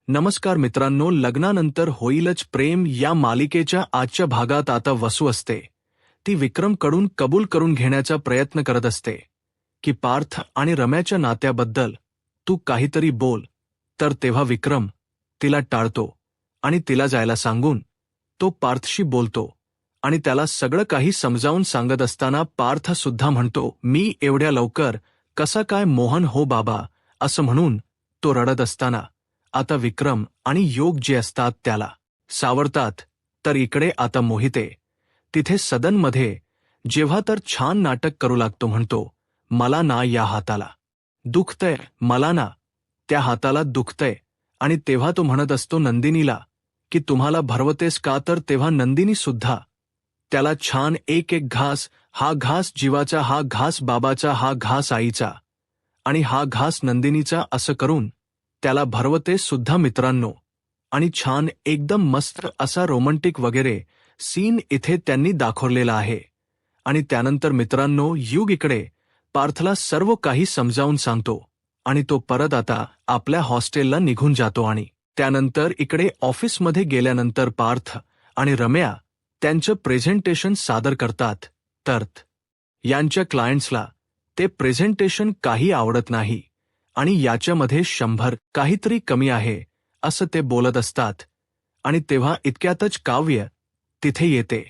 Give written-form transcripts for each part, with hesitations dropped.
नमस्कार मित्रांनो, लग्नानंतर होईलच प्रेम या मालिकेच्या आजच्या भागात आता वसू असते. ती विक्रमकडून कबूल करून घेण्याचा प्रयत्न करत असते की पार्थ आणि रम्याच्या नात्याबद्दल तू काहीतरी बोल. तर तेव्हा विक्रम तिला टाळतो आणि तिला जायला सांगून तो पार्थशी बोलतो आणि त्याला सगळं काही समजावून सांगत असताना पार्थ सुद्धा म्हणतो, मी एवढ्या लवकर कसा काय मोहन हो बाबा, असं म्हणून तो रडत असताना आता विक्रम आणि योग जे असतात त्याला सावरतात. तर इकडे आता मोहिते तिथे सदनमध्ये जेव्हा तर छान नाटक करू लागतो, म्हणतो मला ना या हाताला दुखतंय, मला ना त्या हाताला दुखतंय. आणि तेव्हा तो म्हणत असतो नंदिनीला की तुम्हाला भरवतेस का. तर तेव्हा नंदिनी सुद्धा त्याला छान एक एक घास, हा घास जीवाचा, हा घास बाबाचा, हा घास आईचा आणि हा घास नंदिनीचा, असं करून त्याला भरवते सुद्धा मित्रांनो. आणि छान एकदम मस्त असा रोमॅन्टिक वगैरे सीन इथे त्यांनी दाखवलेला आहे. आणि त्यानंतर मित्रांनो युग इकडे पार्थला सर्व काही समजावून सांगतो आणि तो परत आता आपल्या हॉस्टेलला निघून जातो. आणि त्यानंतर इकडे ऑफिसमध्ये गेल्यानंतर पार्थ आणि रम्या त्यांचं प्रेझेंटेशन सादर करतात. तर यांच्या क्लायंट्सला ते प्रेझेंटेशन काही आवडत नाही आणि याच्यामध्ये 100 काहीतरी कमी आहे असं ते बोलत असतात. आणि तेव्हा इतक्यातच काव्य तिथे येते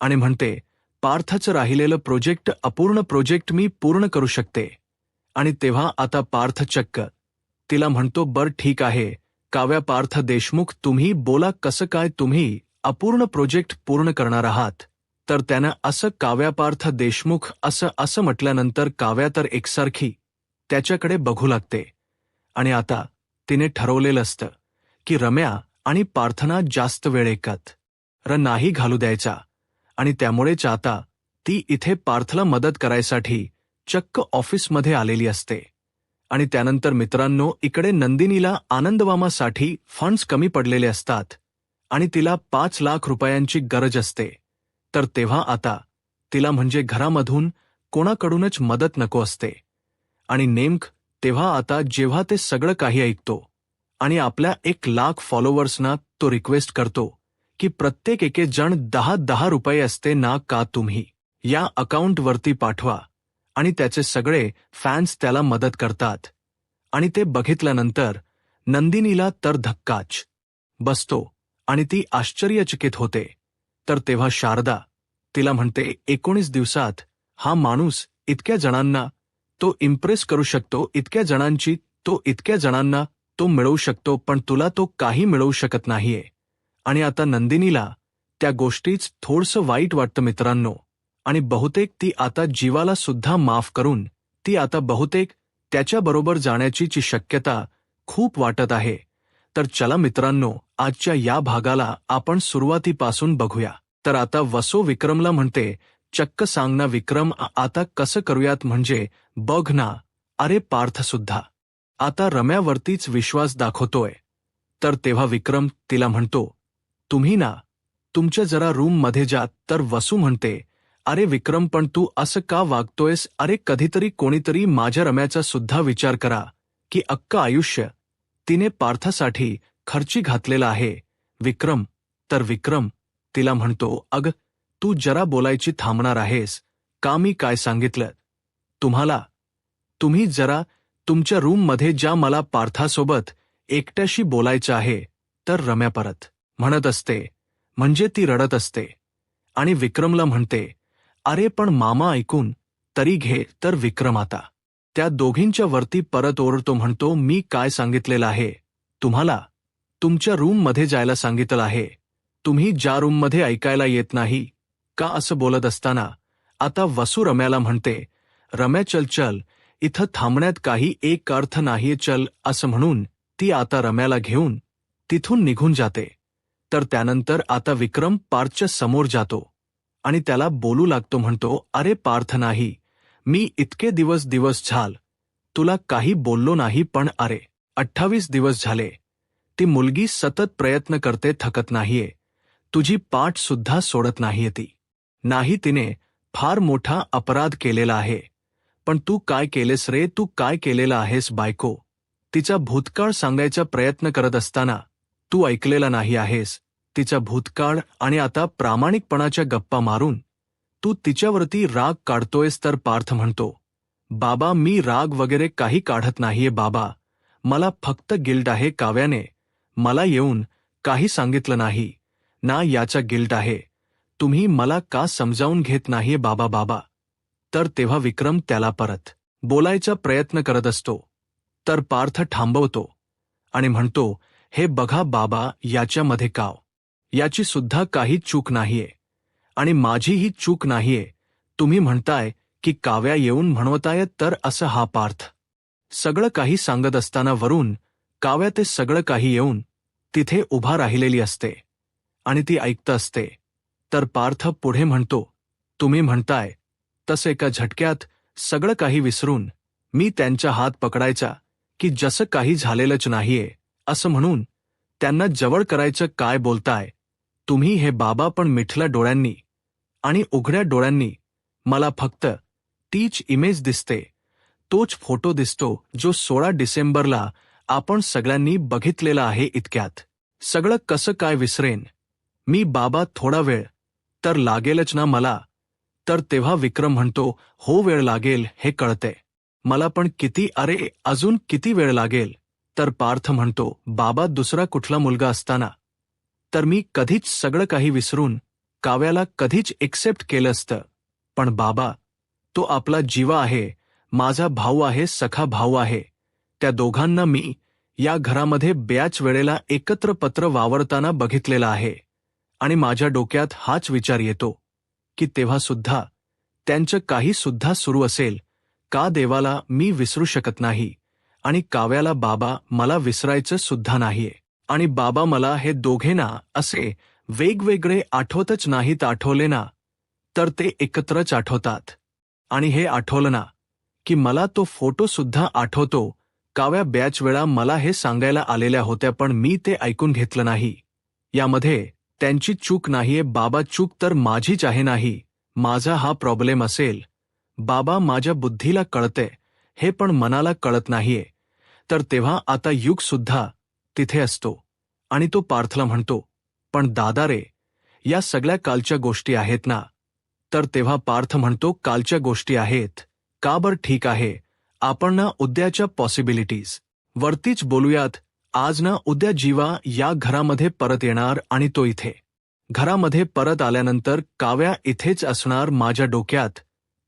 आणि म्हणते, पार्थचं राहिलेलं प्रोजेक्ट, अपूर्ण प्रोजेक्ट मी पूर्ण करू शकते. आणि तेव्हा आता पार्थ चक्क तिला म्हणतो, बर ठीक आहे काव्या पार्थ देशमुख, तुम्ही बोला कसं काय तुम्ही अपूर्ण प्रोजेक्ट पूर्ण करणार आहात. तर त्यानं असं काव्या पार्थ देशमुख असं म्हटल्यानंतर काव्या तर एकसारखी त्याच्याकडे बघू लागते. आणि आता तिने ठरवलेलं असतं की रम्या आणि पार्थना जास्त वेळ एकत्र नाही घालू द्यायचा. आणि त्यामुळेच आता ती इथे पार्थला मदत करायसाठी चक्क ऑफिसमध्ये आलेली असते. आणि त्यानंतर मित्रांनो इकडे नंदिनीला आनंदवामासाठी फंड्स कमी पडलेले असतात आणि तिला 5 लाख रुपयांची गरज असते. तर तेव्हा आता तिला म्हणजे घरामधून कोणाकडूनच मदत नको असते. आणि नेमक तेव्हा आता जेव्हा ते सगळं काही ऐकतो आणि आपल्या 1 लाख फॉलोअर्सना तो रिक्वेस्ट करतो की प्रत्येक एक जण 10-10 रुपये असते ना का तुम्ही या अकाउंटवरती पाठवा. आणि त्याचे सगळे फॅन्स त्याला मदत करतात. आणि ते बघितल्यानंतर नंदिनीला तर धक्काच बसतो आणि ती आश्चर्यचकित होते. तर तेव्हा शारदा तिला म्हणते, 19 दिवसात हा माणूस इतक्या जणांना तो इम्प्रेस करू शकतो, इतक्या जणांना तो मिळवू शकतो, पण तुला तो काही मिळवू शकत नाहीये. आणि आता नंदिनीला त्या गोष्टीच थोडंसं वाईट वाटतं मित्रांनो. आणि बहुतेक ती आता जीवाला सुद्धा माफ करून ती आता बहुतेक त्याच्याबरोबर जाण्याची शक्यता खूप वाटत आहे. तर चला मित्रांनो आजच्या या भागाला आपण सुरुवातीपासून बघूया. तर आता वसू विक्रमला म्हणते, चक्क सांग ना विक्रम, आता कसं करूयात, म्हणजे बघ ना, अरे पार्थ सुद्धा आता रम्यावरतीच विश्वास दाखवतोय. तर तेव्हा विक्रम तिला म्हणतो, तुम्ही ना तुमच्या जरा रूम मध्ये जात. तर वसू म्हणते, अरे विक्रम पण तू असं का वागतोयस, अरे कधीतरी कोणीतरी माझ्या रम्याचा सुद्धा विचार करा की अख्खं आयुष्य तिने पार्थासाठी खर्ची घातलेला आहे. विक्रम तर विक्रम तिला म्हणतो, अग तू जरा बोलायची थांबणार आहेस का, मी काय सांगितलं तुम्हाला, तुम्ही जरा तुमच्या रूममध्ये जा, मला पार्थासोबत एकट्याशी बोलायचं आहे. तर रम्या परत म्हणत असते, म्हणजे ती रडत असते आणि विक्रमला म्हणते, अरे पण मामा ऐकून तरी घे. तर विक्रम आता त्या दोघींच्या वरती परत ओरडतो, म्हणतो, मी काय सांगितलेलं आहे तुम्हाला, तुमच्या रूममध्ये जायला सांगितलं आहे, तुम्ही ज्या रूममध्ये ऐकायला येत नाही का. असं बोलत असताना आता वसू रम्याला म्हणते, रम्या चल चल, इथं थांबण्यात काही एक अर्थ नाहीये, चल, असं म्हणून ती आता रम्याला घेऊन तिथून निघून जाते. तर त्यानंतर आता विक्रम पार्थच्या समोर जातो आणि त्याला बोलू लागतो, म्हणतो, अरे पार्थ नाही, मी इतके दिवस झाल तुला काही बोललो नाही, पण अरे 28 दिवस झाले ती मुलगी सतत प्रयत्न करते, थकत नाहीये, तुझी पाठ सुद्धा सोडत नाहीये ती. नाही, तिने फार मोठा अपराध केलेला आहे, पण तू काय केलेस रे, तू काय केलेला आहेस बायको. तिचा भूतकाळ सांगायचा प्रयत्न करत असताना तू ऐकलेला नाही आहेस. तिचा भूतकाळ आणि आता प्रामाणिकपणाच्या गप्पा मारून तू तिच्यावरती राग काढतोयस. तर पार्थ म्हणतो, बाबा मी राग वगैरे काही काढत नाहीये बाबा, मला फक्त गिल्ट आहे. काव्याने मला येऊन काही सांगितलं नाही ना याचा गिल्ट आहे. तुम्ही मला का समजावून घेत नाहीये बाबा बाबा. तर तेव्हा विक्रम त्याला परत बोलायचा प्रयत्न करत असतो. तर पार्थ थांबवतो आणि म्हणतो, हे बघा बाबा, याच्यामध्ये याची सुद्धा काही चूक नाहीये आणि माझीही चूक नाहीये. तुम्ही म्हणताय की काव्या येऊन म्हणवतायत तर असं. हा पार्थ सगळं काही सांगत असताना वरून काव्या ते सगळं काही येऊन तिथे उभा राहिलेली असते आणि ती ऐकत असते. तर पार्थ पुढे म्हणतो, तुम्ही म्हणताय तसं एका झटक्यात सगळं काही विसरून मी त्यांचा हात पकडायचा की जसं काही झालेलंच नाहीये असं म्हणून त्यांना जवळ करायचं. काय बोलताय तुम्ही हे बाबा. पण मिठल्या डोळ्यांनी आणि उघड्या डोळ्यांनी मला फक्त तीच इमेज दिसते, तोच फोटो दिसतो जो 16 डिसेंबरला आपण सगळ्यांनी बघितलेला आहे. इतक्यात सगळं कसं काय विसरेन मी बाबा. थोडा वेळ तर लागेलच ना मला. तर तेव्हा विक्रम म्हणतो, हो वेळ लागेल हे कळते मला, पण किती, अरे अजून किती वेळ लागेल. तर पार्थ म्हणतो, बाबा दुसरा कुठला मुलगा असताना तर मी कधीच सगळं काही विसरून काव्याला कधीच एक्सेप्ट केलं असतं. पण बाबा तो आपला जीवा आहे, माझा भाऊ आहे, सखा भाऊ आहे. त्या दोघांना मी या घरामध्ये बऱ्याच वेळेला एकत्र पत्र वावरताना बघितलेला आहे आणि माझ्या डोक्यात हाच विचार येतो की तेव्हा सुद्धा त्यांचं काही सुद्धा सुरू असेल. का देवाला मी विसरू शकत नाही आणि काव्याला बाबा मला विसरायचं सुद्धा नाहीये. आणि बाबा मला हे दोघे ना असे वेगवेगळे आठवतच नाहीत. आठवले ना तर ते एकत्रच आठवतात. आणि हे आठवलं ना की मला तो फोटो सुद्धा आठवतो. काव्या बऱ्याच वेळा मला हे सांगायला आलेल्या होत्या पण मी ते ऐकून घेतलं नाही. यामध्ये त्यांची चूक नाहीये बाबा, चूक तर माझीच आहे. नाही माझा हा प्रॉब्लेम असेल बाबा. माझ्या बुद्धीला कळते हे पण मनाला कळत नाहीये. तर तेव्हा आता युग सुद्धा तिथे असतो आणि तो पार्थला म्हणतो, पण दादा रे, या सगळ्या कालच्या गोष्टी आहेत ना. तर तेव्हा पार्थ म्हणतो, कालच्या गोष्टी आहेत का बर, ठीक आहे आपण ना उद्याच्या पॉसिबिलिटीज वरतीच बोलूयात. आज ना उद्या जीवा या घरामध्ये परत येणार आणि तो इथे घरामध्ये परत आल्यानंतर काव्या इथेच असणार. माझ्या डोक्यात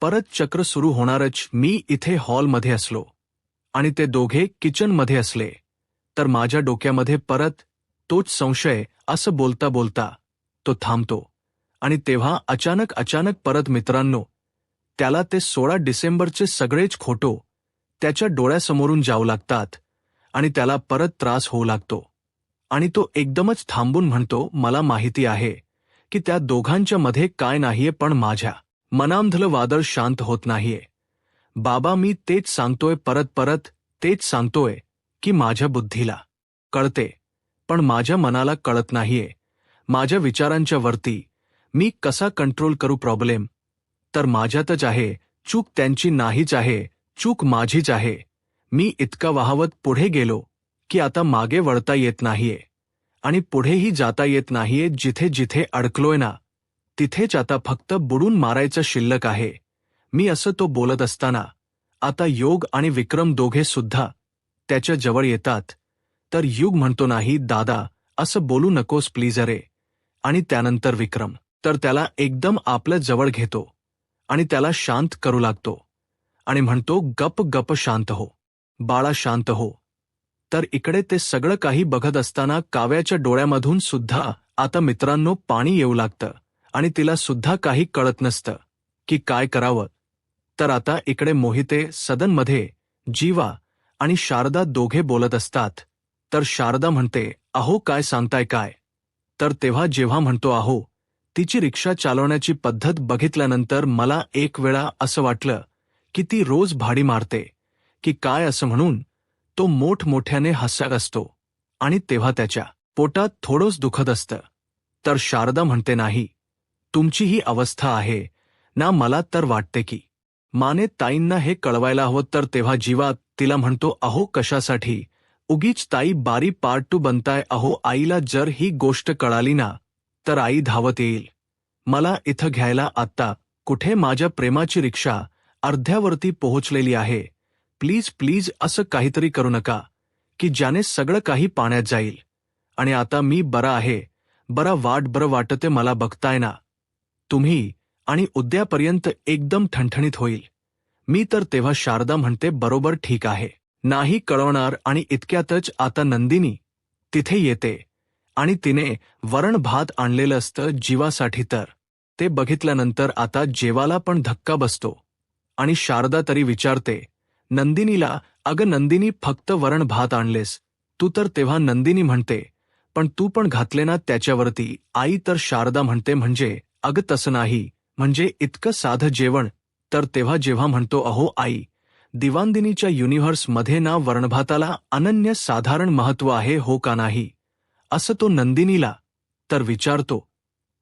परत चक्र सुरू होणारच. मी इथे हॉलमध्ये असलो आणि ते दोघे किचनमध्ये असले तर माझ्या डोक्यामध्ये परत तोच संशय. असं बोलता बोलता तो थांबतो आणि तेव्हा अचानक परत मित्रांनो त्याला ते 16 डिसेंबरचे सगळेच फोटो त्याच्या डोळ्यासमोरून जाऊ लागतात आणि त्याला परत त्रास होऊ लागतो आणि तो एकदमच थांबून म्हणतो, मला माहिती आहे की त्या दोघांच्या मध्ये काय नाहीये पण माझ्या मनामधलं वादळ शांत होत नाहीये. बाबा मी तेच सांगतोय, परत तेच सांगतोय की माझ्या बुद्धीला कळते पण माझ्या मनाला कळत नाहीये. माझ्या विचारांच्या वरती मी कसा कंट्रोल करू. प्रॉब्लेम तर माझ्यातच आहे, चूक त्यांची नाहीच आहे, चूक माझीच आहे. मी इतका वाहवत पुढे गेलो की आता मागे वळता येत नाहीये आणि पुढेही जाता येत नाहीये. जिथे जिथे अडकलोय ना तिथेच आता फक्त बुडून मारायचं शिल्लक आहे. मी असं तो बोलत असताना आता योग आणि विक्रम दोघे सुद्धा त्याच्या जवळ येतात. तर युग म्हणतो, नाही दादा असं बोलू नकोस प्लीज अरे. आणि त्यानंतर विक्रम तर त्याला एकदम आपल्या जवळ घेतो आणि त्याला शांत करू लागतो आणि म्हणतो, गप गप शांत हो बाळा, शांत हो. तर इकडे ते सगळं काही बघत असताना काव्याच्या डोळ्यामधून सुद्धा आता मित्रांनो पाणी येऊ लागतं आणि तिला सुद्धा काही कळत नसतं की काय करावं. तर आता इकडे मोहिते सदनमध्ये जीवा आणि शारदा दोघे बोलत असतात. तर शारदा म्हणते, अहो काय सांगताय काय. तर तेव्हा जेव्हा म्हणतो, अहो तिची रिक्षा चालवण्याची पद्धत बघितल्यानंतर मला एक वेळा असं वाटलं की ती रोज भाडी मारते की काय असं म्हणून तो मोठमोठ्याने हसत असतो आणि तेव्हा त्याच्या पोटात थोडंच दुखत असतं. तर शारदा म्हणते, नाही तुमची ही अवस्था आहे ना, मला तर वाटते की माने ताईंना हे कळवायला हवं. तर तेव्हा जीवा तिला म्हणतो, अहो कशासाठी उगीच ताई बारी पार्ट 2 बनताय अहो. आईला जर ही गोष्ट कळाली ना तर आई धावत येईल मला इथं घ्यायला. आत्ता कुठे माझ्या प्रेमाची रिक्षा अर्ध्यावरती पोहोचलेली आहे. प्लीज प्लीज असं काहीतरी करू नका की ज्याने सगळं काही पाण्यात जाईल. आणि आता मी बरा आहे, बरं वाटते मला, बघताय ना तुम्ही. आणि उद्यापर्यंत एकदम ठणठणीत होईल मी तर. तेव्हा शारदा म्हणते बरोबर, ठीक आहे, नाही कळवणार. आणि इतक्यातच आता नंदिनी तिथे येते आणि तिने वरण भात आणलेलं असतं जीवासाठी. तर ते बघितल्यानंतर आता जेवाला पण धक्का बसतो. आणि शारदा तरी विचारते नंदिनीला, अगं नंदिनी, फक्त वरण भात आणलेस तू तर. तेव्हा नंदिनी म्हणते, पण तू पण घातले ना त्याच्यावरती आई. तर शारदा म्हणते, म्हणजे अगं तसं नाही, म्हणजे इतकं साधं जेवण. तर तेव्हा जेव्हा म्हणतो, अहो आई, दिवानदिनीच्या युनिव्हर्समध्ये ना वरणभाताला अनन्य साधारण महत्त्व आहे, हो का नाही, असं तो नंदिनीला तर विचारतो.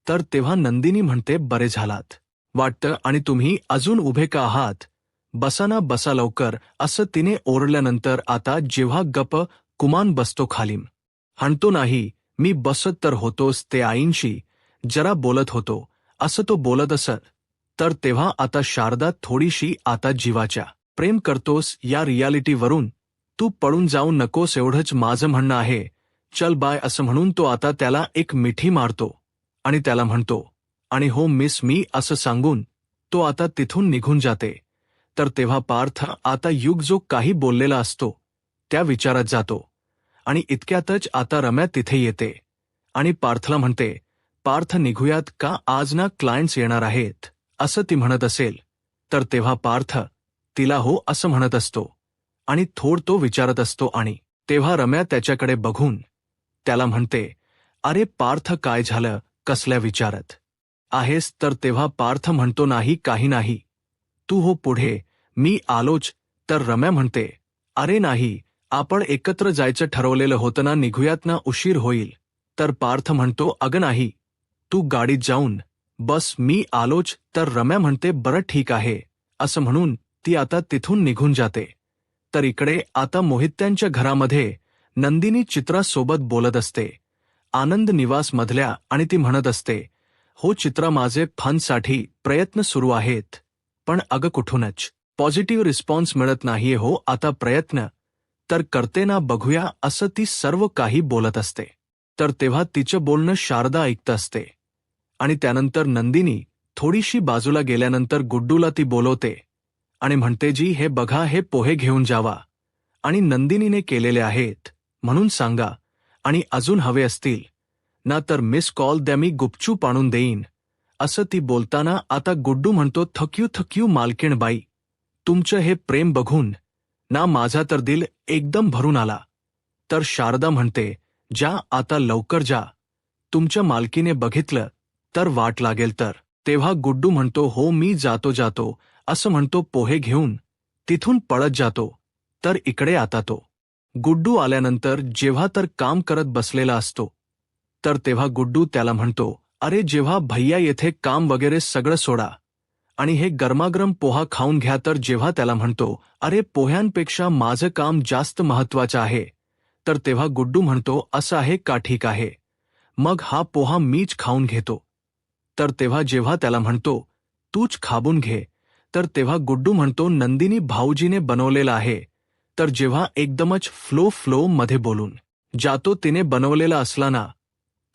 तर तेव्हा नंदिनी म्हणते, बरे झालात वाटतं आणि तुम्ही अजून उभे का आहात, बसा ना, बसा लवकर, असं तिने ओरडल्यानंतर आता जेव्हा गप कुमान बसतो खाली. हाणतो नाही, मी बसत तर होतोच, ते आईंशी जरा बोलत होतो असं तो बोलत असत. तर तेव्हा आता शारदा थोडीशी आता जीवाच्या प्रेम करतोस या रियालिटीवरून तू पळून जाऊ नकोस, एवढंच माझं म्हणणं आहे, चल बाय, असं म्हणून तो आता त्याला एक मिठी मारतो आणि त्याला म्हणतो, आणि हो मिस मी, असं सांगून तो आता तिथून निघून जाते. तर तेव्हा पार्थ आता युग जो काही बोललेला असतो त्या विचारात जातो. आणि इतक्यातच आता रम्या तिथे येते आणि पार्थला म्हणते, पार्थ निघूयात का, आज ना क्लायंट्स येणार आहेत, असं ती म्हणत असेल. तर तेव्हा पार्थ तिला हो असं म्हणत असतो आणि तो विचारत असतो. आणि तेव्हा रम्या त्याच्याकडे बघून त्याला म्हणते, अरे पार्थ काय झालं, कसल्या विचारत आहेस. तर तेव्हा पार्थ म्हणतो, नाही काही नाही, तू हो पुढे, मी आलोच. तर रम्या म्हणते, अरे नाही, आपण एकत्र जायचं ठरवलेलं होतं ना, निघूयात ना, उशीर होईल. तर पार्थ म्हणतो, अगं नाही, तू गाडीत जाऊन बस, मी आलोच. तर रम्या म्हणते, बरं ठीक आहे, असं म्हणून ती आता तिथून निघून जाते. तर इकडे आता मोहित्यांच्या घरामध्ये नंदिनी चित्रासोबत बोलत असते आनंद निवास मधल्या. आणि ती म्हणत असते, हो चित्रा, माझे फंडसाठी प्रयत्न सुरू आहेत, पण अगं कुठूनच पॉझिटिव्ह रिस्पॉन्स मिळत नाहीये हो. आता प्रयत्न तर करते ना, बघूया, असं ती सर्व काही बोलत असते. तर तेव्हा तिचं बोलणं शारदा ऐकत असते. आणि त्यानंतर नंदिनी थोडीशी बाजूला गेल्यानंतर गुड्डूला ती बोलवते आणि म्हणते, जी हे बघा, हे पोहे घेऊन जावा आणि नंदिनीने केलेले आहेत म्हणून सांगा, आणि अजून हवे असतील ना तर मिस कॉल द्या, मी गुपचूप आणून देईन. असं ती बोलताना आता गुड्डू म्हणतो, थक्यू मालकीण बाई, तुमचं हे प्रेम बघून ना माझा तर दिल एकदम भरून आला. तर शारदा म्हणते, जा आता लवकर जा, तुमच्या मालकीने बघितलं तर वाट लागेल. तर तेव्हा गुड्डू म्हणतो, हो मी जातो असं म्हणतो, पोहे घेऊन तिथून पळत जातो. तर इकडे आता तो गुड्डू आल्यानंतर जेव्हा तर काम करत बसलेला असतो. तर तेव्हा गुड्डू त्याला म्हणतो, अरे जेव्हा भैया येथे काम वगैरे सगळं सोडा आणि हे गरमागरम पोहा खाऊन घ्या. तर जेव्हा त्याला म्हणतो, अरे पोह्यांपेक्षा माझं काम जास्त महत्वाचं आहे. तर तेव्हा गुड्डू म्हणतो, असं आहे का, ठीक आहे, मग हा पोहा मीच खाऊन घेतो. तर तेव्हा जेव्हा त्याला म्हणतो, तूच खाबून घे. तर तेव्हा गुड्डू म्हणतो, नंदिनी भाऊजीने बनवलेला आहे. तर जेव्हा एकदमच फ्लो मध्ये बोलून जातो, तिने बनवलेला असला ना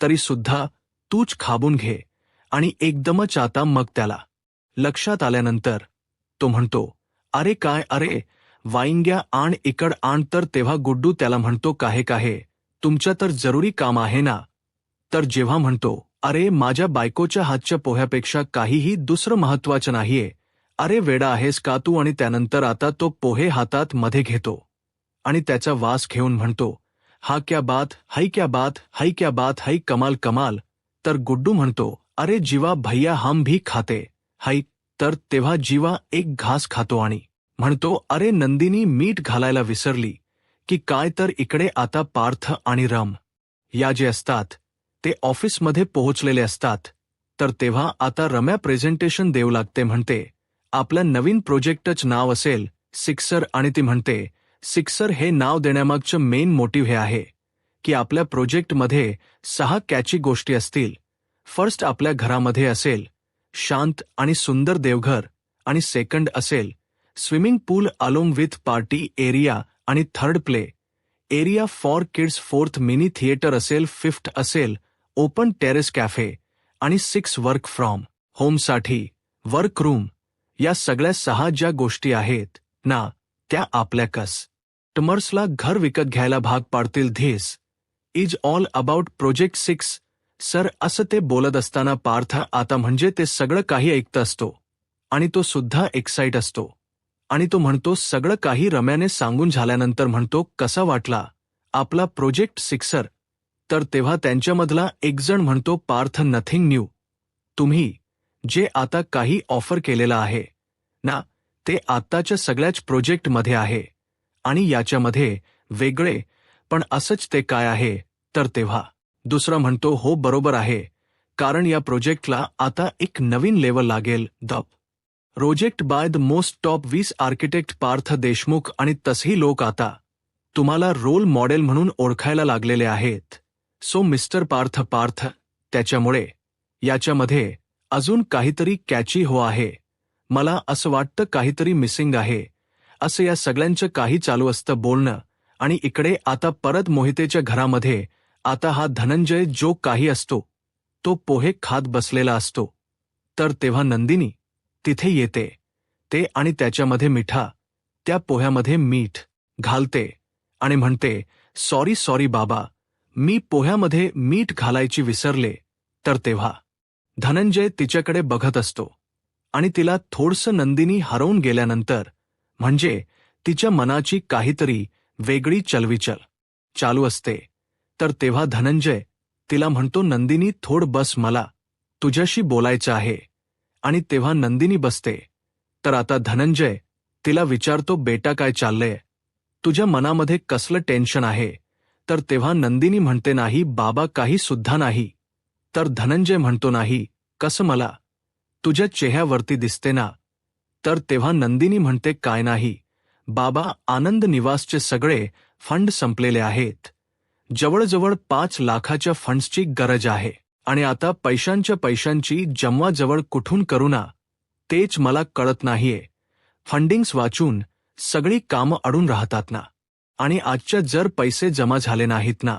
तरी सुद्धा तूच खाबून घे. आणि एकदमच आता मग त्याला लक्षात आल्यानंतर तो म्हणतो, अरे काय, अरे वाईंग्या आण, इकड आण. तर तेव्हा गुड्डू त्याला म्हणतो, काहे तुमच्या तर जरुरी काम आहे ना. तर जेव्हा म्हणतो, अरे माझ्या बायकोच्या हातच्या पोह्यापेक्षा काहीही दुसरं महत्वाचं नाहीये, अरे वेडा आहेस का तू. आणि त्यानंतर आता तो पोहे हातात मध्ये घेतो आणि त्याचा वास घेऊन म्हणतो, हा क्या बात, हाई क्या बात, हाई क्या बात, हाई कमाल. तर गुड्डू म्हणतो, अरे जीवा भैया हम भी खाते हाई. तर तेव्हा जीवा एक घास खातो आणि म्हणतो, अरे नंदिनी मीठ घालायला विसरली की काय. तर इकडे आता पार्थ आणि रम या जे असतात ते ऑफिसमध्ये पोहोचलेले असतात. तर तेव्हा आता रम्या प्रेझेंटेशन देऊ लागते. म्हणते, आपल्या नवीन प्रोजेक्टच नाव असेल सिक्सर. आणि ती म्हणते, सिक्सर हे नाव देण्यामागचं मेन मोटिव्ह हे आहे की आपल्या प्रोजेक्टमध्ये 6 कॅची गोष्टी असतील. फर्स्ट आपल्या घरामध्ये असेल शांत आणि सुंदर देवघर, आणि सेकंड असेल swimming pool along with party area, आणि third play area for kids, fourth mini theatre असेल, फिफ्थ असेल ओपन टेरेस कॅफे, आणि 6 वर्क फ्रॉम होमसाठी वर्क रूम. या सगळ्या 6 ज्या गोष्टी आहेत ना, त्या आपल्या कस्टमर्सला घर विकत घ्यायला भाग पाडतील. This is all about project 6. Sir, असं ते बोलत असताना पार्थ आता म्हणजे ते सगळं काही ऐकत असतो आणि तो सुद्धा एक्साइट असतो. आणि तो म्हणतो सगळं काही रम्याने सांगून झाल्यानंतर म्हणतो, कसा वाटला आपला प्रोजेक्ट सिक्सर? तर तेव्हा त्यांच्यामधला एक जण म्हणतो, पार्थ नथिंग न्यू. तुम्ही जे आता काही ऑफर केलेलं आहे ना, ते आत्ताच्या सगळ्याच प्रोजेक्टमध्ये आहे आणि याच्यामध्ये वेगळे पण असंच ते काय आहे? तर तेव्हा दुसरा म्हणतो, हो बरोबर आहे, कारण या प्रोजेक्टला आता एक नवीन लेवल लागेल. The project by the most top 20 architect Parth Deshmukh, आणि तसेही लोक आता तुम्हाला रोल मॉडेल म्हणून ओळखायला लागलेले आहेत. सो मिस्टर पार्थ, त्याच्यामुळे याच्यामध्ये अजून काहीतरी कॅची हो आहे. मला असं वाटतं काहीतरी मिसिंग आहे. असं या सगळ्यांचं काही चालू असतं बोलणं. आणि इकडे आता परत मोहितेच्या घरामध्ये आता हा धनंजय जो काही असतो तो पोहे खात बसलेला असतो. तर तेव्हा नंदिनी तिथे येते, ते आणि त्याच्यामध्ये त्या पोह्यामध्ये मीठ घालते आणि म्हणते, सॉरी बाबा, मी पोह्यामध्ये मीठ घालायची विसरले. तर तेव्हा धनंजय तिच्याकडे बघत असतो आणि तिला थोडसं नंदिनी हरवून गेल्यानंतर म्हणजे तिच्या मनाची काहीतरी वेगळी चलविचल चालू असते. तर तेव्हा धनंजय तिला म्हणतो, नंदिनी थोड बस, मला तुझ्याशी बोलायचं आहे. आणि तेव्हा नंदिनी बसते. तर आता धनंजय तिला विचारतो, बेटा काय चाललंय? तुझ्या मनामध्ये कसलं टेन्शन आहे? तर तेव्हा नंदिनी म्हणते, नाही बाबा, काही सुद्धा नाही. तर धनंजय म्हणतो, नाही कसं, मला तुझ्या चेहऱ्यावरती दिसते ना. तर तेव्हा नंदिनी म्हणते, काय नाही बाबा, आनंद निवासचे सगळे फंड संपलेले आहेत. जवळजवळ 5 लाखाच्या फंड्सची गरज आहे आणि आता पैशांची जमवाजवळ कुठून करू ना, तेच मला कळत नाहीये. फंडिंग्स वाचून सगळी कामं अडून राहतात ना, आणि आजच्या जर पैसे जमा झाले नाहीत ना,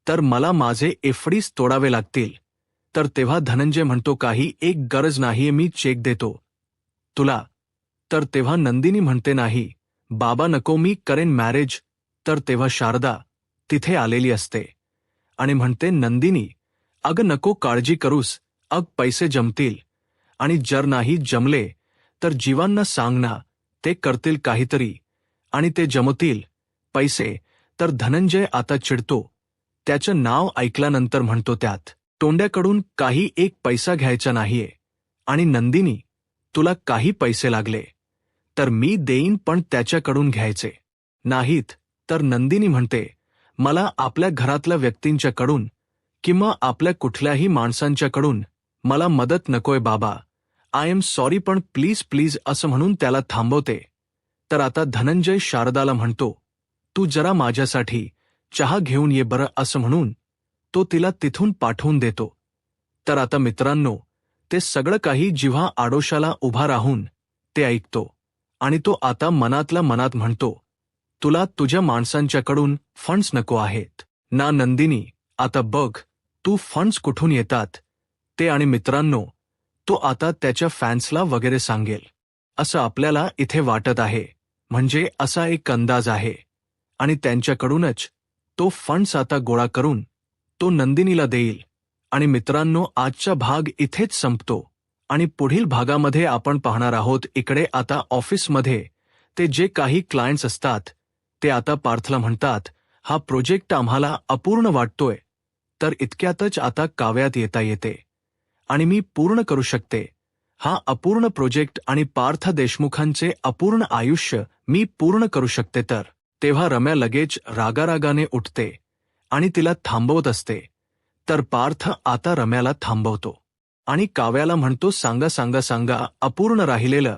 तर मला माझे एफडीज तोडावे लागतील. तर तेव्हा धनंजय म्हणतो, काही एक गरज नाहीये, मी चेक देतो तुला. तर तेव्हा नंदिनी म्हणते, नाही बाबा नको, मी करेन मॅरेज. तर तेव्हा शारदा तिथे आलेली असते आणि म्हणते, नंदिनी अगं नको काळजी करूस, पैसे जमतील, आणि जर नाही जमले तर जीवांना सांग ना, ते करतील काहीतरी आणि ते जमतील पैसे. तर धनंजय आता चिडतो. त्याचं नाव ऐकल्यानंतर म्हणतो, त्यात तोंड्याकडून काही एक पैसा घ्यायचा नाहीये, आणि नंदिनी तुला काही पैसे लागले तर मी देईन, पण त्याच्याकडून घ्यायचे नाहीत. तर नंदिनी म्हणते, मला आपल्या घरातल्या व्यक्तींच्याकडून किंवा आपल्या कुठल्याही माणसांच्याकडून मला मदत नकोय बाबा, आय एम सॉरी, पण प्लीज असं म्हणून त्याला थांबवते. तर आता धनंजय शारदाला म्हणतो, तू जरा माझ्यासाठी चहा घेऊन ये बरं, असं म्हणून तो तिला तिथून पाठवून देतो. तर आता मित्रांनो, ते सगळं काही जिव्हा आडोशाला उभा राहून ते ऐकतो आणि तो आता मनातल्या मनात म्हणतो, तुला तुझ्या माणसांच्याकडून फंड्स नको आहेत ना नंदिनी, आता बघ तू फंड्स कुठून येतात ते. आणि मित्रांनो, तो आता त्याच्या फॅन्सला वगैरे सांगेल असं आपल्याला इथे वाटत आहे. म्हणजे असा एक अंदाज आहे आणि त्यांच्याकडूनच तो फंड्स आता गोळा करून तो नंदिनीला देईल. आणि मित्रांनो, आजचा भाग इथेच संपतो आणि पुढील भागामध्ये आपण पाहणार आहोत, इकडे आता ऑफिसमध्ये ते जे काही क्लायंट्स असतात ते आता पार्थला म्हणतात, हा प्रोजेक्ट आम्हाला अपूर्ण वाटतोय. तर इतक्यातच आता काव्यात येता येते आणि मी पूर्ण करू शकते हा अपूर्ण प्रोजेक्ट, आणि पार्थ देशमुखांचे अपूर्ण आयुष्य मी पूर्ण करू शकते. तर तेव्हा रम्या लगेच रागारागाने उठते आणि तिला थांबवत असते. तर पार्थ आता रम्याला थांबवतो आणि काव्याला म्हणतो, सांगा अपूर्ण राहिलेलं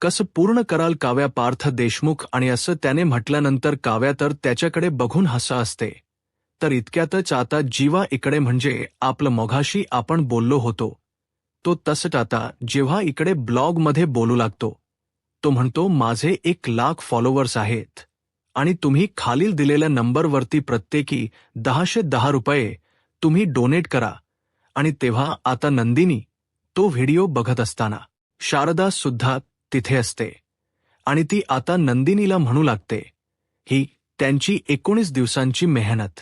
कसं पूर्ण कराल काव्या पार्थ देशमुख, आणि असं त्याने म्हटल्यानंतर काव्या तर त्याच्याकडे बघून हसा असते. तर इतक्यातच आता जीवा इकडे, म्हणजे आपलं मघाशी आपण बोललो होतो तो तसंच आता जेव्हा इकडे ब्लॉगमध्ये बोलू लागतो. तो म्हणतो माझे 1,00,000 फॉलोअर्स आहेत आणि तुम्ही खालील दिलेल्या नंबरवरती प्रत्येकी 1010 रुपये तुम्ही डोनेट करा. आणि तेव्हा आता नंदिनी तो व्हिडिओ बघत असताना शारदा सुद्धा तिथे असते आणि ती आता नंदिनीला म्हणू लागते, ही त्यांची 19 दिवसांची मेहनत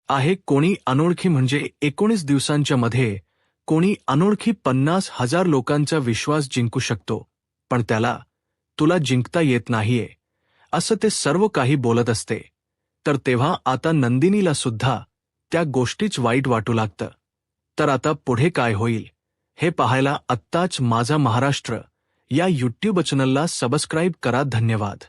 आहे. कोणी अनोळखी, म्हणजे 19 दिवसांच्या मध्ये कोणी अनोळखी 50,000 लोकांचा विश्वास जिंकू शकतो, पण त्याला तुला जिंकता येत नाहीये असं ते सर्व काही बोलत असते. तर तेव्हा आता नंदिनीला सुद्धा त्या गोष्टीच वाईट वाटू लागतं. तर आता पुढे काय होईल हे पाहायला आत्ताच माझा महाराष्ट्र या यूट्यूब चॅनलला सबस्क्राईब करा. धन्यवाद.